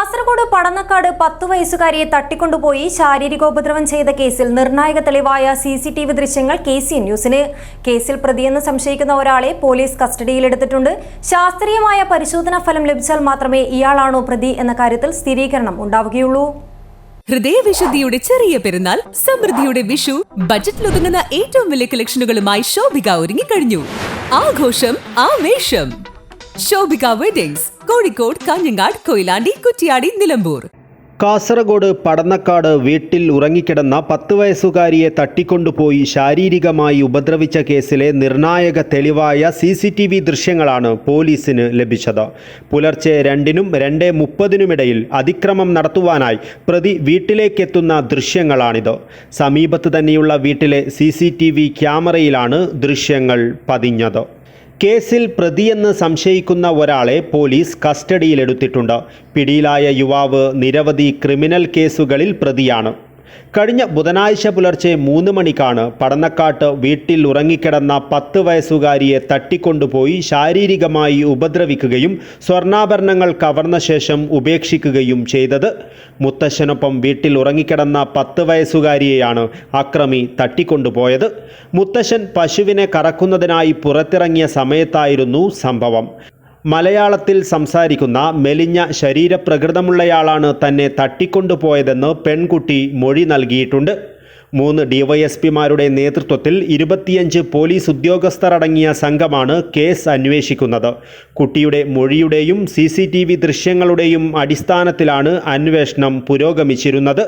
കാസർഗോഡ് പടന്നക്കാട് 10 വയസ്സുകാരിയെ തട്ടിക്കൊണ്ടുപോയി ശാരീരികോപദ്രവം ചെയ്ത കേസിൽ നിർണായക തെളിവായ CCTV ദൃശ്യങ്ങൾ KCN ന്യൂസിന്. കേസിൽ പ്രതിയെന്ന് സംശയിക്കുന്ന ഒരാളെ പോലീസ് കസ്റ്റഡിയിലെടുത്തിട്ടുണ്ട്. ശാസ്ത്രീയമായ പരിശോധനാ ഫലം ലഭിച്ചാൽ മാത്രമേ ഇയാളാണോ പ്രതി എന്ന കാര്യത്തിൽ സ്ഥിരീകരണം ഉണ്ടാവുകയുള്ളൂ. ഹൃദയവിശുദ്ധിയുടെ ചെറിയ പെരുന്നാൾ, സമൃദ്ധിയുടെ വിഷു, ബജറ്റിലൊതുങ്ങുന്ന ഏറ്റവും വലിയ കളക്ഷനുകളുമായി ശോഭിക ഒരുങ്ങിക്കഴിഞ്ഞു. ആഘോഷം ആവേശം. ശോഭിക വെഡിങ്സ്, കോഴിക്കോട്, കാഞ്ഞങ്ങാട്, കൊയിലാണ്ടി, കുറ്റിയാടി, നിലമ്പൂർ. കാസർഗോഡ് പടന്നക്കാട് വീട്ടിൽ ഉറങ്ങിക്കിടന്ന 10 വയസ്സുകാരിയെ തട്ടിക്കൊണ്ടുപോയി ശാരീരികമായി ഉപദ്രവിച്ച കേസിലെ നിർണായക തെളിവായ CCTV ദൃശ്യങ്ങളാണ് പോലീസിന് ലഭിച്ചത്. പുലർച്ചെ 2-നും 2:30-നുമിടയിൽ അതിക്രമം നടത്തുവാനായി പ്രതി വീട്ടിലേക്കെത്തുന്ന ദൃശ്യങ്ങളാണിത്. സമീപത്ത് തന്നെയുള്ള വീട്ടിലെ CCTV ക്യാമറയിലാണ് ദൃശ്യങ്ങൾ പതിഞ്ഞത്. കേസിൽ പ്രതിയെന്ന് സംശയിക്കുന്ന ഒരാളെ പോലീസ് കസ്റ്റഡിയിലെടുത്തിട്ടുണ്ട്. പിടിയിലായ യുവാവ് നിരവധി ക്രിമിനൽ കേസുകളിൽ പ്രതിയാണ്. കഴിഞ്ഞ ബുധനാഴ്ച പുലർച്ചെ 3 മണിക്കാണ് പടന്നക്കാട്ട് വീട്ടിൽ ഉറങ്ങിക്കിടന്ന 10 വയസ്സുകാരിയെ തട്ടിക്കൊണ്ടുപോയി ശാരീരികമായി ഉപദ്രവിക്കുകയും സ്വർണ്ണാഭരണങ്ങൾ കവർന്ന ശേഷം ഉപേക്ഷിക്കുകയും ചെയ്തത്. മുത്തശ്ശനൊപ്പം വീട്ടിൽ ഉറങ്ങിക്കിടന്ന 10 വയസ്സുകാരിയെയാണ് അക്രമി തട്ടിക്കൊണ്ടുപോയത്. മുത്തശ്ശൻ പശുവിനെ കറക്കുന്നതിനായി പുറത്തിറങ്ങിയ സമയത്തായിരുന്നു സംഭവം. മലയാളത്തിൽ സംസാരിക്കുന്ന മെലിഞ്ഞ ശരീരപ്രകൃതമുള്ളയാളാണ് തന്നെ തട്ടിക്കൊണ്ടുപോയതെന്ന് പെൺകുട്ടി മൊഴി നൽകിയിട്ടുണ്ട്. 3 DYSPമാരുടെ നേതൃത്വത്തിൽ 25 പോലീസ് ഉദ്യോഗസ്ഥരടങ്ങിയ സംഘമാണ് കേസ് അന്വേഷിക്കുന്നത്. കുട്ടിയുടെ മൊഴിയുടെയും CCTV ദൃശ്യങ്ങളുടെയും അടിസ്ഥാനത്തിലാണ് അന്വേഷണം പുരോഗമിച്ചിരുന്നത്.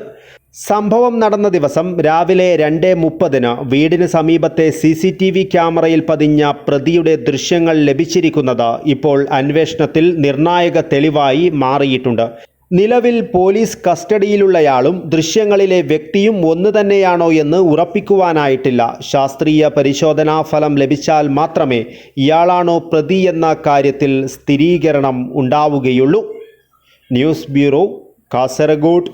സംഭവം നടന്ന ദിവസം രാവിലെ 2:30-ന് വീടിന് സമീപത്തെ CCTV ക്യാമറയിൽ പതിഞ്ഞ പ്രതിയുടെ ദൃശ്യങ്ങൾ ലഭിച്ചിരിക്കുന്നത് ഇപ്പോൾ അന്വേഷണത്തിൽ നിർണായക തെളിവായി മാറിയിട്ടുണ്ട്. നിലവിൽ പോലീസ് കസ്റ്റഡിയിലുള്ളയാളും ദൃശ്യങ്ങളിലെ വ്യക്തിയും ഒന്ന് തന്നെയാണോ എന്ന് ഉറപ്പിക്കുവാനായിട്ടില്ല. ശാസ്ത്രീയ പരിശോധനാ ഫലം ലഭിച്ചാൽ മാത്രമേ ഇയാളാണോ പ്രതി എന്ന കാര്യത്തിൽ സ്ഥിരീകരണം ഉണ്ടാവുകയുള്ളൂ. News bureau, Kasaragod.